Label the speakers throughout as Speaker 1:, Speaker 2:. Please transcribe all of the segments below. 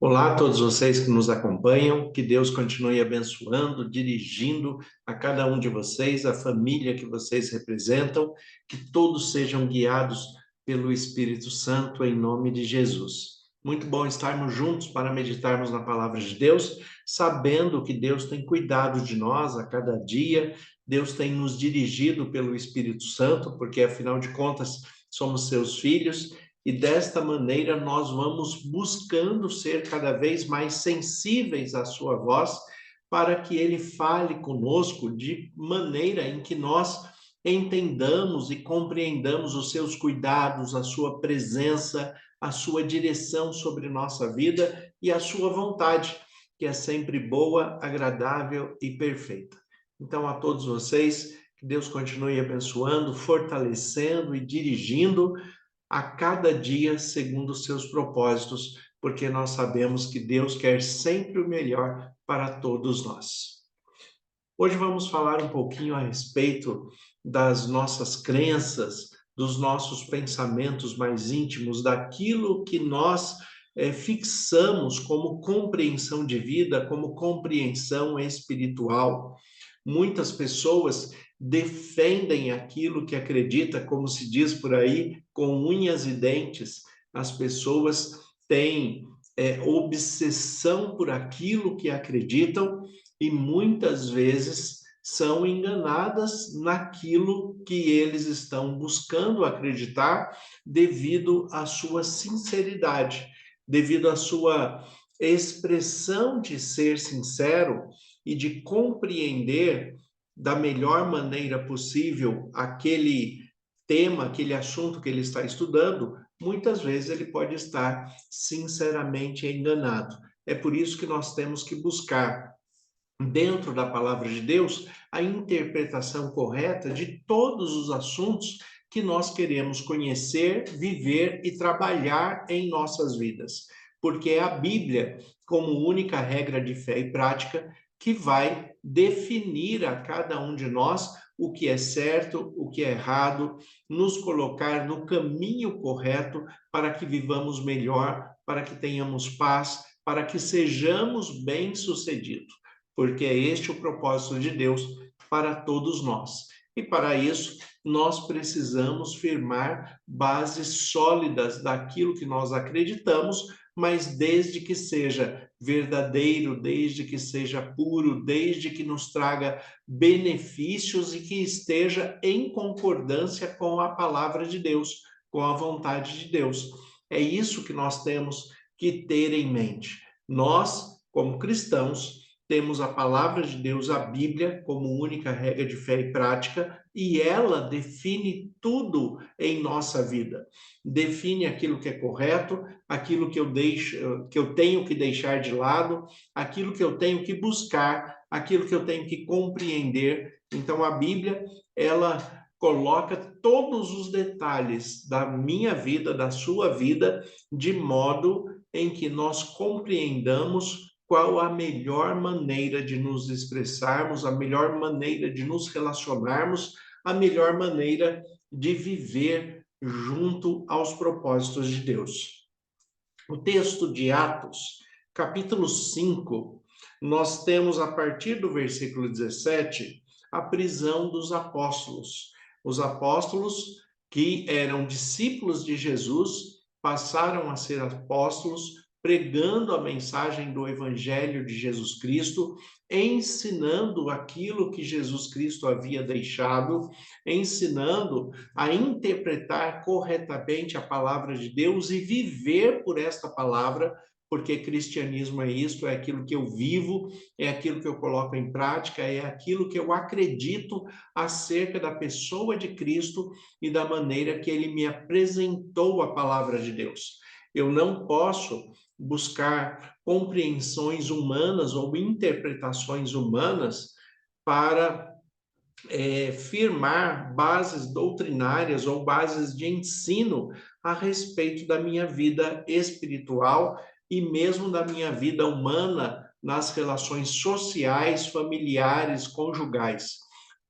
Speaker 1: Olá a todos vocês que nos acompanham, que Deus continue abençoando, dirigindo a cada um de vocês, a família que vocês representam, que todos sejam guiados pelo Espírito Santo em nome de Jesus. Muito bom estarmos juntos para meditarmos na palavra de Deus, sabendo que Deus tem cuidado de nós a cada dia, Deus tem nos dirigido pelo Espírito Santo, porque afinal de contas somos seus filhos. E desta maneira nós vamos buscando ser cada vez mais sensíveis à sua voz, para que ele fale conosco de maneira em que nós entendamos e compreendamos os seus cuidados, a sua presença, a sua direção sobre nossa vida e a sua vontade, que é sempre boa, agradável e perfeita. Então, a todos vocês, que Deus continue abençoando, fortalecendo e dirigindo a cada dia segundo os seus propósitos, porque nós sabemos que Deus quer sempre o melhor para todos nós. Hoje vamos falar um pouquinho a respeito das nossas crenças, dos nossos pensamentos mais íntimos, daquilo que nós fixamos como compreensão de vida, como compreensão espiritual. Muitas pessoas defendem aquilo que acredita, como se diz por aí, com unhas e dentes. As pessoas têm obsessão por aquilo que acreditam e muitas vezes são enganadas naquilo que eles estão buscando acreditar devido à sua sinceridade, devido à sua expressão de ser sincero e de compreender da melhor maneira possível aquele tema, aquele assunto que ele está estudando, muitas vezes ele pode estar sinceramente enganado. É por isso que nós temos que buscar, dentro da palavra de Deus, a interpretação correta de todos os assuntos que nós queremos conhecer, viver e trabalhar em nossas vidas. Porque é a Bíblia, como única regra de fé e prática, que vai definir a cada um de nós o que é certo, o que é errado, nos colocar no caminho correto para que vivamos melhor, para que tenhamos paz, para que sejamos bem-sucedidos, porque é este o propósito de Deus para todos nós. E para isso, nós precisamos firmar bases sólidas daquilo que nós acreditamos, mas desde que seja verdadeiro, desde que seja puro, desde que nos traga benefícios e que esteja em concordância com a palavra de Deus, com a vontade de Deus. É isso que nós temos que ter em mente. Nós, como cristãos, temos a palavra de Deus, a Bíblia, como única regra de fé e prática, e ela define tudo em nossa vida. Define aquilo que é correto, aquilo que eu tenho que deixar de lado, aquilo que eu tenho que buscar, aquilo que eu tenho que compreender. Então a Bíblia, ela coloca todos os detalhes da minha vida, da sua vida, de modo em que nós compreendamos qual a melhor maneira de nos expressarmos, a melhor maneira de nos relacionarmos, a melhor maneira de viver junto aos propósitos de Deus. O texto de Atos, capítulo 5, nós temos a partir do versículo 17 a prisão dos apóstolos. Os apóstolos que eram discípulos de Jesus passaram a ser apóstolos, pregando a mensagem do Evangelho de Jesus Cristo, ensinando aquilo que Jesus Cristo havia deixado, ensinando a interpretar corretamente a palavra de Deus e viver por esta palavra, porque cristianismo é isto, é aquilo que eu vivo, é aquilo que eu coloco em prática, é aquilo que eu acredito acerca da pessoa de Cristo e da maneira que ele me apresentou a palavra de Deus. Eu não posso buscar compreensões humanas ou interpretações humanas para firmar bases doutrinárias ou bases de ensino a respeito da minha vida espiritual e mesmo da minha vida humana nas relações sociais, familiares, conjugais.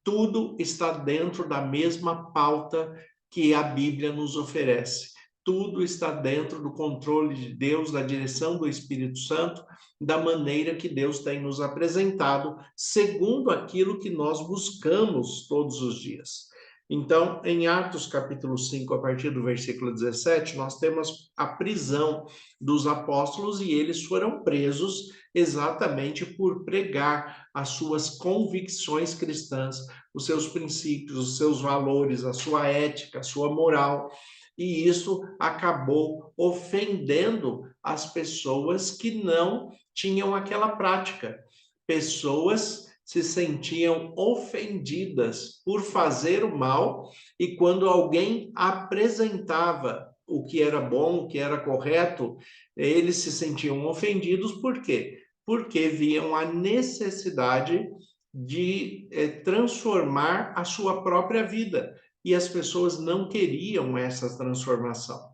Speaker 1: Tudo está dentro da mesma pauta que a Bíblia nos oferece. tudo está dentro do controle de Deus, da direção do Espírito Santo, da maneira que Deus tem nos apresentado, segundo aquilo que nós buscamos todos os dias. Então, em Atos capítulo 5, a partir do versículo 17, nós temos a prisão dos apóstolos e eles foram presos exatamente por pregar as suas convicções cristãs, os seus princípios, os seus valores, a sua ética, a sua moral. E isso acabou ofendendo as pessoas que não tinham aquela prática. Pessoas se sentiam ofendidas por fazer o mal, e quando alguém apresentava o que era bom, o que era correto, eles se sentiam ofendidos. Por quê? Porque viam a necessidade de transformar a sua própria vida, e as pessoas não queriam essa transformação.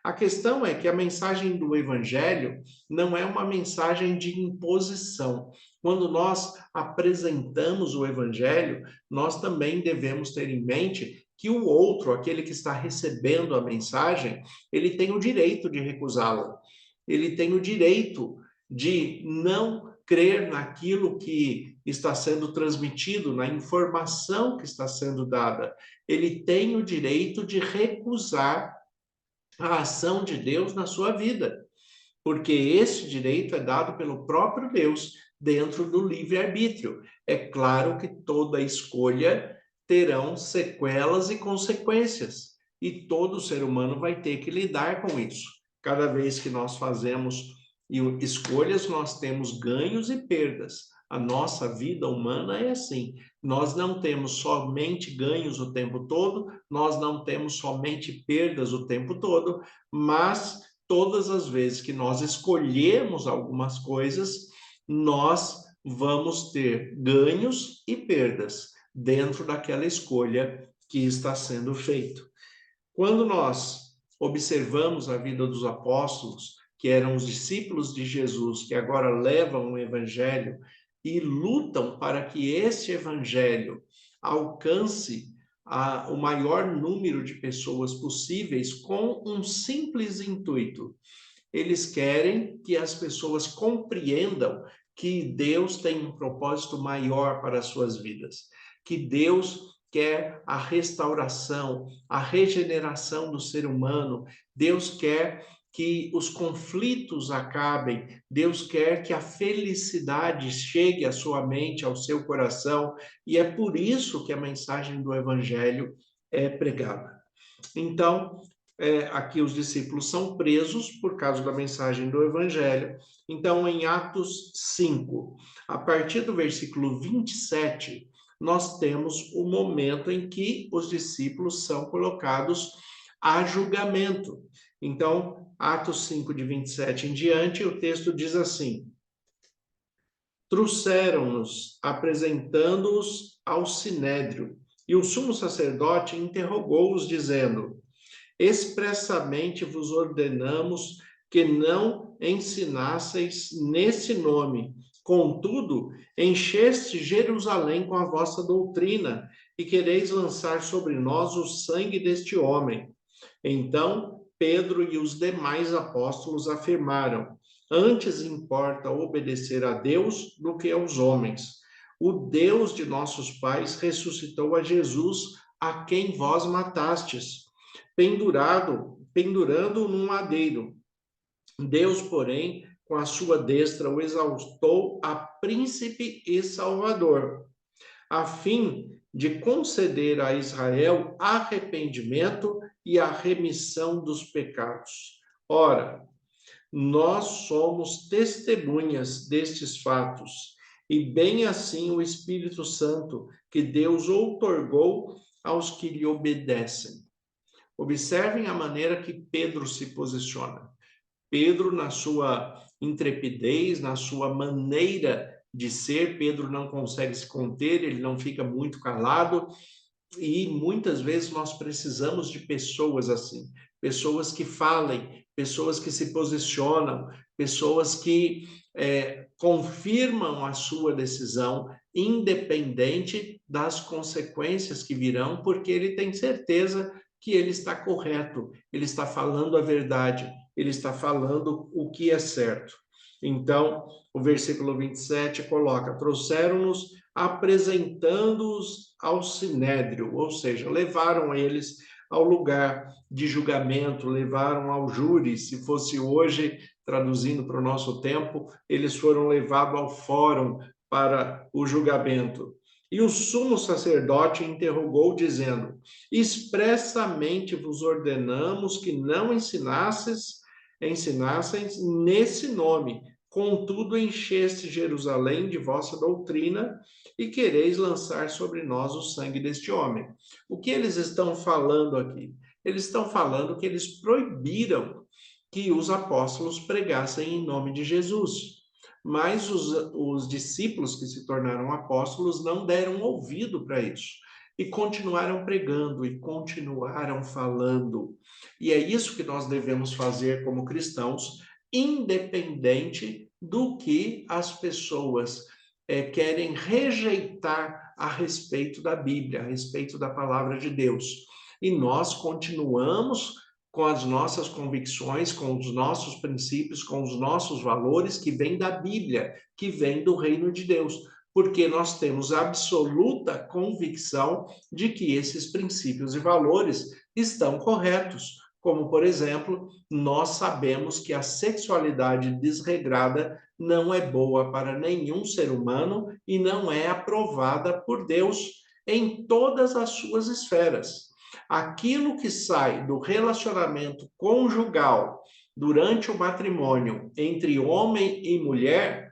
Speaker 1: A questão é que a mensagem do Evangelho não é uma mensagem de imposição. Quando nós apresentamos o Evangelho, nós também devemos ter em mente que o outro, aquele que está recebendo a mensagem, ele tem o direito de recusá-la. Ele tem o direito de não crer naquilo que está sendo transmitido, na informação que está sendo dada. Ele tem o direito de recusar a ação de Deus na sua vida, porque esse direito é dado pelo próprio Deus dentro do livre-arbítrio. É claro que toda escolha terão sequelas e consequências, e todo ser humano vai ter que lidar com isso. Cada vez que nós fazemos escolhas, nós temos ganhos e perdas. A nossa vida humana é assim. Nós não temos somente ganhos o tempo todo, nós não temos somente perdas o tempo todo, mas todas as vezes que nós escolhemos algumas coisas, nós vamos ter ganhos e perdas dentro daquela escolha que está sendo feita. Quando nós observamos a vida dos apóstolos, que eram os discípulos de Jesus, que agora levam o evangelho e lutam para que este evangelho alcance o maior número de pessoas possíveis com um simples intuito. Eles querem que as pessoas compreendam que Deus tem um propósito maior para as suas vidas, que Deus quer a restauração, a regeneração do ser humano. Deus quer que os conflitos acabem. Deus quer que a felicidade chegue à sua mente, ao seu coração, e é por isso que a mensagem do Evangelho é pregada. Então, aqui os discípulos são presos por causa da mensagem do Evangelho. Então, em Atos 5, a partir do versículo 27, nós temos o momento em que os discípulos são colocados a julgamento. Então, Atos 5, de 27 em diante, o texto diz assim: trouxeram-nos, apresentando-os ao sinédrio, e o sumo sacerdote interrogou-os, dizendo: expressamente vos ordenamos que não ensinasseis nesse nome. Contudo, encheste Jerusalém com a vossa doutrina e quereis lançar sobre nós o sangue deste homem. Então, Pedro e os demais apóstolos afirmaram: antes importa obedecer a Deus do que aos homens. O Deus de nossos pais ressuscitou a Jesus, a quem vós matastes, pendurando num madeiro. Deus, porém, com a sua destra o exaltou a príncipe e salvador, a fim de conceder a Israel arrependimento e a remissão dos pecados. Ora, nós somos testemunhas destes fatos, e bem assim o Espírito Santo, que Deus outorgou aos que lhe obedecem. Observem a maneira que Pedro se posiciona. Pedro, na sua intrepidez, na sua maneira de ser, Pedro não consegue se conter, ele não fica muito calado, e muitas vezes nós precisamos de pessoas assim, pessoas que falem, pessoas que se posicionam, pessoas que confirmam a sua decisão, independente das consequências que virão, porque ele tem certeza que ele está correto, ele está falando a verdade, ele está falando o que é certo. Então, o versículo 27 coloca: trouxeram-nos apresentando-os ao sinédrio, ou seja, levaram eles ao lugar de julgamento, levaram ao júri. Se fosse hoje, traduzindo para o nosso tempo, eles foram levados ao fórum para o julgamento. E o sumo sacerdote interrogou, dizendo: expressamente vos ordenamos que não ensinasseis nesse nome. Contudo, encheste Jerusalém de vossa doutrina e quereis lançar sobre nós o sangue deste homem. O que eles estão falando aqui? Eles estão falando que eles proibiram que os apóstolos pregassem em nome de Jesus. Mas os discípulos que se tornaram apóstolos não deram ouvido para isso. E continuaram pregando, e continuaram falando. E é isso que nós devemos fazer como cristãos, independente do que as pessoas querem rejeitar a respeito da Bíblia, a respeito da palavra de Deus. E nós continuamos com as nossas convicções, com os nossos princípios, com os nossos valores que vêm da Bíblia, que vêm do reino de Deus, porque nós temos absoluta convicção de que esses princípios e valores estão corretos. Como, por exemplo, nós sabemos que a sexualidade desregrada não é boa para nenhum ser humano e não é aprovada por Deus em todas as suas esferas. Aquilo que sai do relacionamento conjugal durante o matrimônio entre homem e mulher,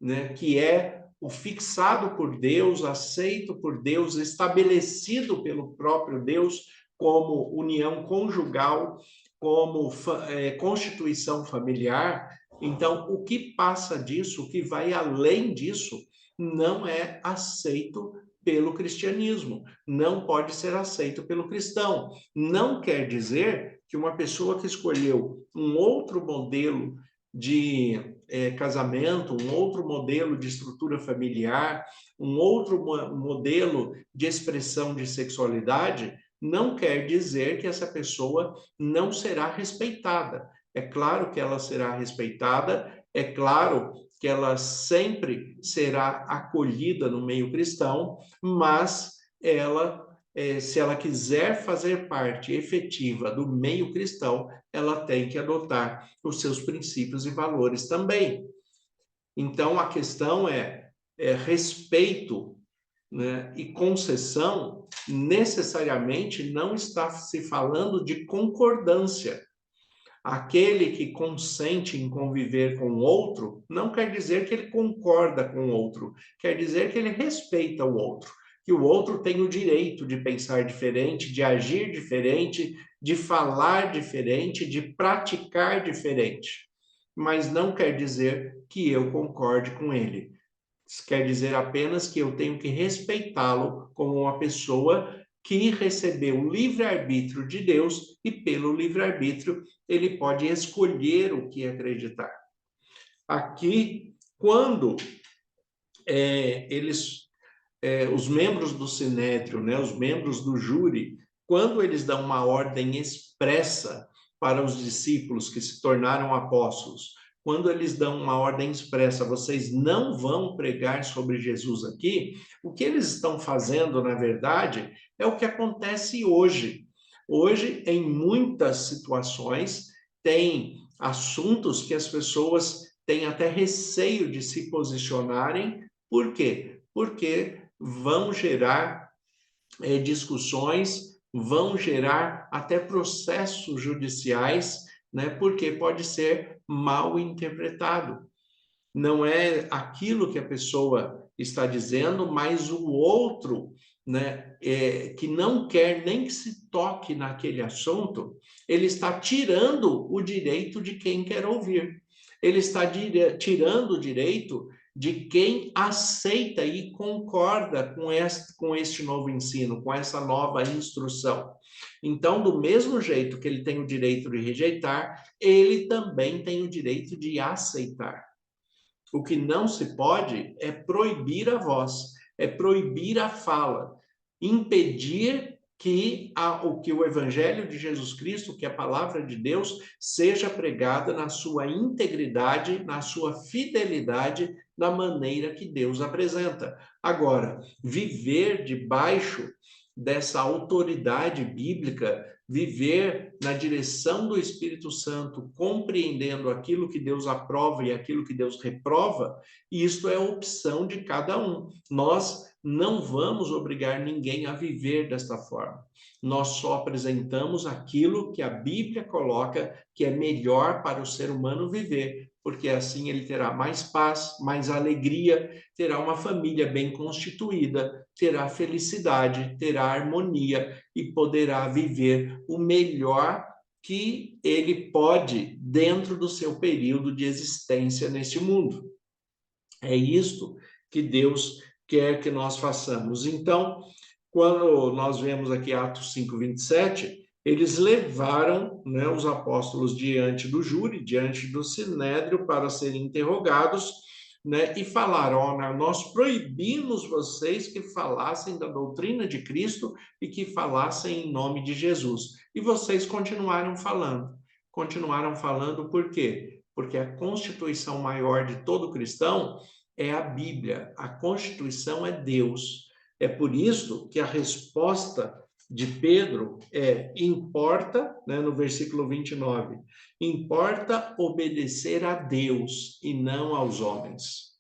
Speaker 1: né, que é o fixado por Deus, aceito por Deus, estabelecido pelo próprio Deus como união conjugal, como constituição familiar. Então, o que passa disso, o que vai além disso, não é aceito pelo cristianismo, não pode ser aceito pelo cristão. Não quer dizer que uma pessoa que escolheu um outro modelo de casamento, um outro modelo de estrutura familiar, um outro modelo de expressão de sexualidade, não quer dizer que essa pessoa não será respeitada. É claro que ela será respeitada, é claro que ela sempre será acolhida no meio cristão, mas ela, se ela quiser fazer parte efetiva do meio cristão, ela tem que adotar os seus princípios e valores também. Então, a questão é respeito, né, e concessão, necessariamente não está se falando de concordância. Aquele que consente em conviver com o outro não quer dizer que ele concorda com o outro, quer dizer que ele respeita o outro, que o outro tem o direito de pensar diferente, de agir diferente, de falar diferente, de praticar diferente. Mas não quer dizer que eu concorde com ele. Quer dizer apenas que eu tenho que respeitá-lo como uma pessoa que recebeu o livre-arbítrio de Deus e, pelo livre-arbítrio, ele pode escolher o que acreditar. Aqui, quando os membros do Sinédrio, né, os membros do júri, quando eles dão uma ordem expressa para os discípulos que se tornaram apóstolos, quando eles dão uma ordem expressa, vocês não vão pregar sobre Jesus aqui, o que eles estão fazendo, na verdade, é o que acontece hoje. Hoje, em muitas situações, tem assuntos que as pessoas têm até receio de se posicionarem. Por quê? Porque vão gerar discussões, vão gerar até processos judiciais, né? Porque pode ser mal interpretado. Não é aquilo que a pessoa está dizendo, mas o outro, né, que não quer nem que se toque naquele assunto, ele está tirando o direito de quem quer ouvir. Ele está tirando o direito de quem aceita e concorda com este novo ensino, com essa nova instrução. Então, do mesmo jeito que ele tem o direito de rejeitar, ele também tem o direito de aceitar. O que não se pode é proibir a voz, é proibir a fala, impedir que o Evangelho de Jesus Cristo, que a palavra de Deus, seja pregada na sua integridade, na sua fidelidade, da maneira que Deus apresenta. Agora, viver debaixo dessa autoridade bíblica, viver na direção do Espírito Santo, compreendendo aquilo que Deus aprova e aquilo que Deus reprova, isto é opção de cada um. Nós não vamos obrigar ninguém a viver desta forma. Nós só apresentamos aquilo que a Bíblia coloca que é melhor para o ser humano viver, porque assim ele terá mais paz, mais alegria, terá uma família bem constituída, terá felicidade, terá harmonia e poderá viver o melhor que ele pode dentro do seu período de existência neste mundo. É isto que Deus quer que nós façamos. Então, quando nós vemos aqui Atos 5:27, eles levaram, né, os apóstolos diante do júri, diante do sinédrio, para serem interrogados, né, e falaram: oh, nós proibimos vocês que falassem da doutrina de Cristo e que falassem em nome de Jesus. E vocês continuaram falando. Continuaram falando por quê? Porque a constituição maior de todo cristão é a Bíblia, a Constituição é Deus. É por isso que a resposta de Pedro importa, né, no versículo 29, importa obedecer a Deus e não aos homens.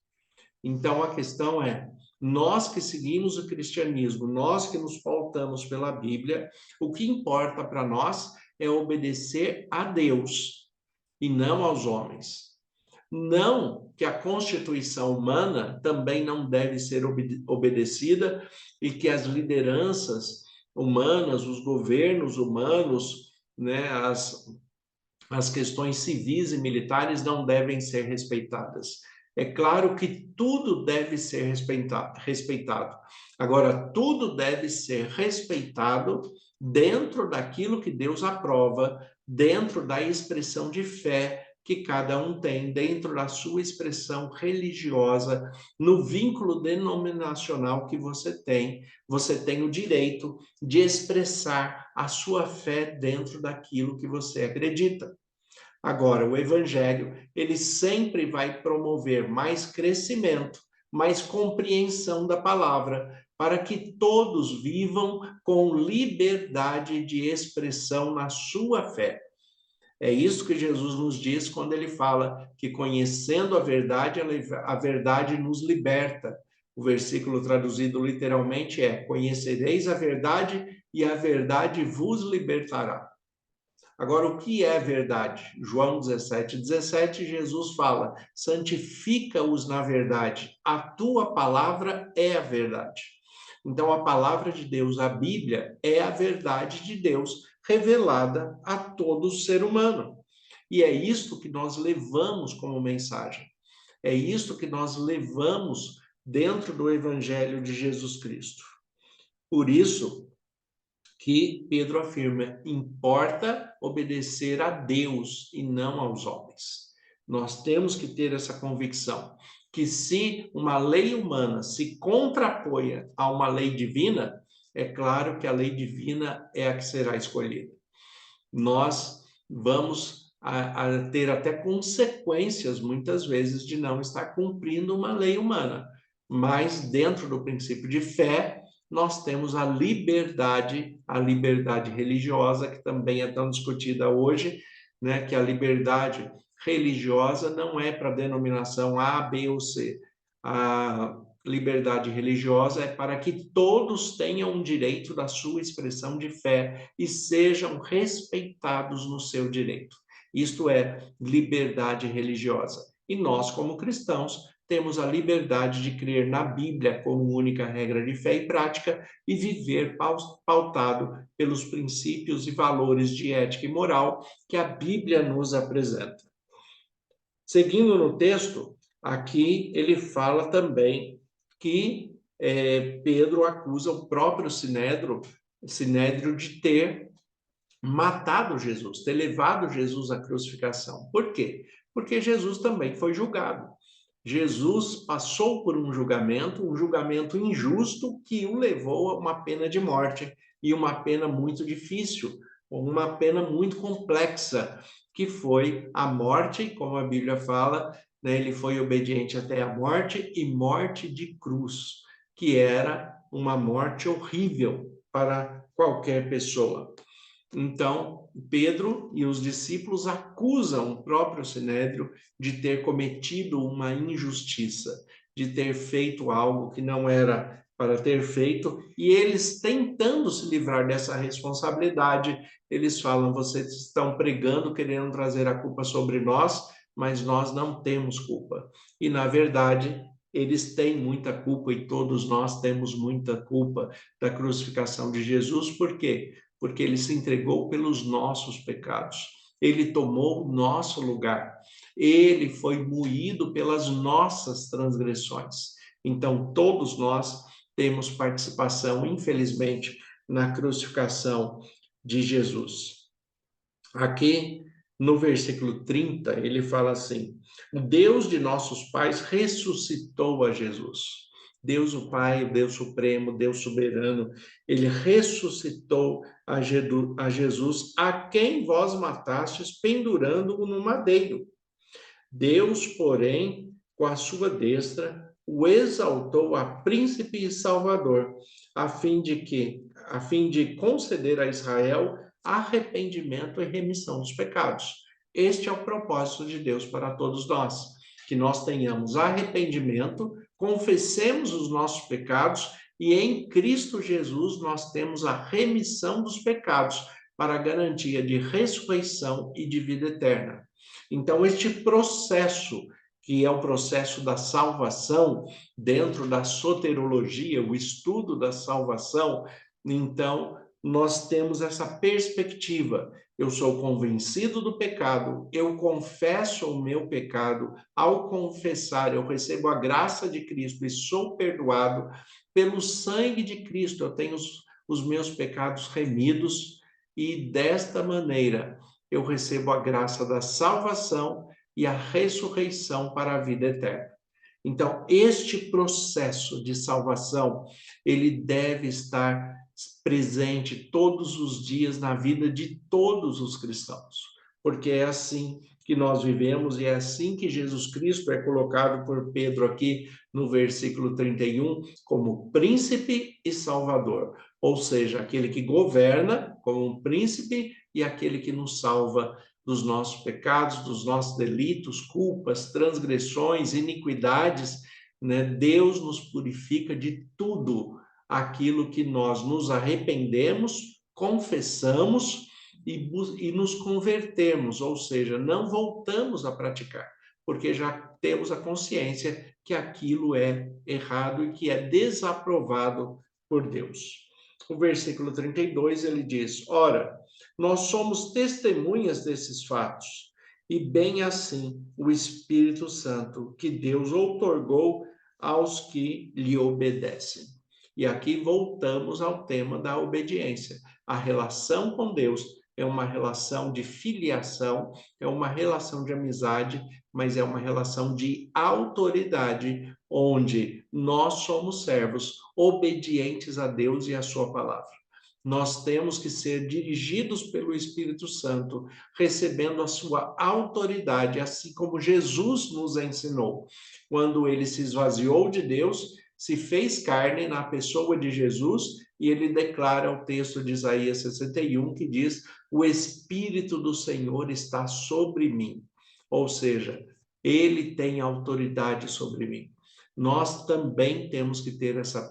Speaker 1: Então a questão é, nós que seguimos o cristianismo, nós que nos pautamos pela Bíblia, o que importa para nós é obedecer a Deus e não aos homens. Não que a Constituição humana também não deve ser obedecida e que as lideranças humanas, os governos humanos, né, as questões civis e militares não devem ser respeitadas. É claro que tudo deve ser respeitado. Agora, tudo deve ser respeitado dentro daquilo que Deus aprova, dentro da expressão de fé que cada um tem, dentro da sua expressão religiosa, no vínculo denominacional que você tem o direito de expressar a sua fé dentro daquilo que você acredita. Agora, o evangelho, ele sempre vai promover mais crescimento, mais compreensão da palavra, para que todos vivam com liberdade de expressão na sua fé. É isso que Jesus nos diz quando ele fala que conhecendo a verdade nos liberta. O versículo traduzido literalmente é: conhecereis a verdade e a verdade vos libertará. Agora, o que é verdade? João 17:17, Jesus fala: santifica-os na verdade, a tua palavra é a verdade. Então, a palavra de Deus, a Bíblia, é a verdade de Deus revelada a todo ser humano. E é isto que nós levamos como mensagem. É isto que nós levamos dentro do Evangelho de Jesus Cristo. Por isso que Pedro afirma: importa obedecer a Deus e não aos homens. Nós temos que ter essa convicção que se uma lei humana se contrapõe a uma lei divina, é claro que a lei divina é a que será escolhida. Nós vamos a ter até consequências, muitas vezes, de não estar cumprindo uma lei humana. Mas, dentro do princípio de fé, nós temos a liberdade religiosa, que também é tão discutida hoje, né? Que a liberdade religiosa não é para denominação A, B ou C. A liberdade religiosa é para que todos tenham o direito da sua expressão de fé e sejam respeitados no seu direito. Isto é liberdade religiosa. E nós, como cristãos, temos a liberdade de crer na Bíblia como única regra de fé e prática e viver pautado pelos princípios e valores de ética e moral que a Bíblia nos apresenta. Seguindo no texto, aqui ele fala também que Pedro acusa o próprio Sinédrio de ter matado Jesus, ter levado Jesus à crucificação. Por quê? Porque Jesus também foi julgado. Jesus passou por um julgamento injusto que o levou a uma pena de morte, e uma pena muito difícil, uma pena muito complexa, que foi a morte, como a Bíblia fala, né? Ele foi obediente até a morte e morte de cruz, que era uma morte horrível para qualquer pessoa. Então, Pedro e os discípulos acusam o próprio Sinédrio de ter cometido uma injustiça, de ter feito algo que não era para ter feito, e eles, tentando se livrar dessa responsabilidade, eles falam: vocês estão pregando, querendo trazer a culpa sobre nós, mas nós não temos culpa. E, na verdade, eles têm muita culpa, e todos nós temos muita culpa da crucificação de Jesus. Por quê? Porque ele se entregou pelos nossos pecados. Ele tomou o nosso lugar. Ele foi moído pelas nossas transgressões. Então, todos nós temos participação, infelizmente, na crucificação de Jesus. Aqui, no versículo 30, ele fala assim: o Deus de nossos pais ressuscitou a Jesus. Deus o Pai, o Deus Supremo, Deus Soberano, ele ressuscitou a Jesus, a quem vós matastes pendurando-o no madeiro. Deus, porém, com a sua destra, o exaltou a príncipe e salvador, a fim de conceder a Israel arrependimento e remissão dos pecados. Este é o propósito de Deus para todos nós, que nós tenhamos arrependimento, confessemos os nossos pecados e em Cristo Jesus nós temos a remissão dos pecados para a garantia de ressurreição e de vida eterna. Então, este processo, que é o processo da salvação, dentro da soterologia, o estudo da salvação, então, nós temos essa perspectiva. Eu sou convencido do pecado, eu confesso o meu pecado, ao confessar, eu recebo a graça de Cristo e sou perdoado pelo sangue de Cristo, eu tenho os meus pecados remidos, e desta maneira eu recebo a graça da salvação e a ressurreição para a vida eterna. Então, este processo de salvação, ele deve estar presente todos os dias na vida de todos os cristãos, porque é assim que nós vivemos e é assim que Jesus Cristo é colocado por Pedro aqui no versículo 31 como príncipe e salvador, ou seja, aquele que governa como um príncipe e aquele que nos salva dos nossos pecados, dos nossos delitos, culpas, transgressões, iniquidades, né? Deus nos purifica de tudo aquilo que nós nos arrependemos, confessamos e nos convertemos, ou seja, não voltamos a praticar, porque já temos a consciência que aquilo é errado e que é desaprovado por Deus. O versículo 32, ele diz: ora, nós somos testemunhas desses fatos, e bem assim o Espírito Santo que Deus outorgou aos que lhe obedecem. E aqui voltamos ao tema da obediência. A relação com Deus é uma relação de filiação, é uma relação de amizade, mas é uma relação de autoridade, onde nós somos servos obedientes a Deus e a sua palavra. Nós temos que ser dirigidos pelo Espírito Santo, recebendo a sua autoridade, assim como Jesus nos ensinou. Quando ele se esvaziou de Deus, se fez carne na pessoa de Jesus, e ele declara o texto de Isaías 61, que diz: o Espírito do Senhor está sobre mim. Ou seja, ele tem autoridade sobre mim. Nós também temos que ter essa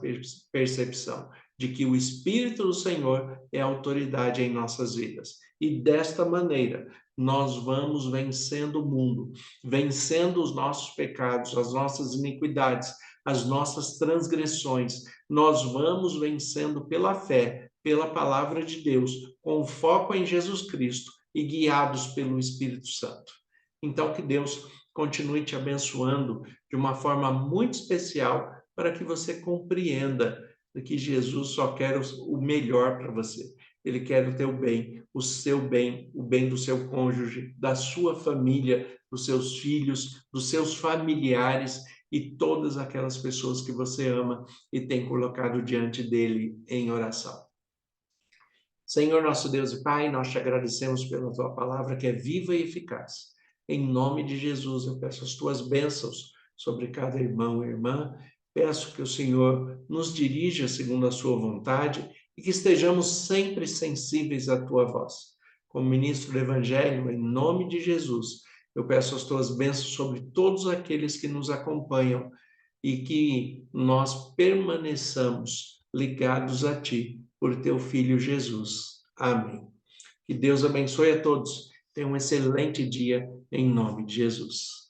Speaker 1: percepção de que o Espírito do Senhor é autoridade em nossas vidas. E desta maneira, nós vamos vencendo o mundo, vencendo os nossos pecados, as nossas iniquidades, as nossas transgressões. Nós vamos vencendo pela fé, pela palavra de Deus, com foco em Jesus Cristo e guiados pelo Espírito Santo. Então, que Deus continue te abençoando de uma forma muito especial para que você compreenda que Jesus só quer o melhor para você. Ele quer o teu bem, o seu bem, o bem do seu cônjuge, da sua família, dos seus filhos, dos seus familiares e todas aquelas pessoas que você ama e tem colocado diante dele em oração. Senhor nosso Deus e Pai, nós te agradecemos pela tua palavra que é viva e eficaz. Em nome de Jesus, eu peço as tuas bênçãos sobre cada irmão e irmã. Peço que o Senhor nos dirija segundo a sua vontade e que estejamos sempre sensíveis à tua voz. Como ministro do Evangelho, em nome de Jesus, eu peço as tuas bênçãos sobre todos aqueles que nos acompanham e que nós permaneçamos ligados a ti por teu Filho Jesus. Amém. Que Deus abençoe a todos. Tenha um excelente dia em nome de Jesus.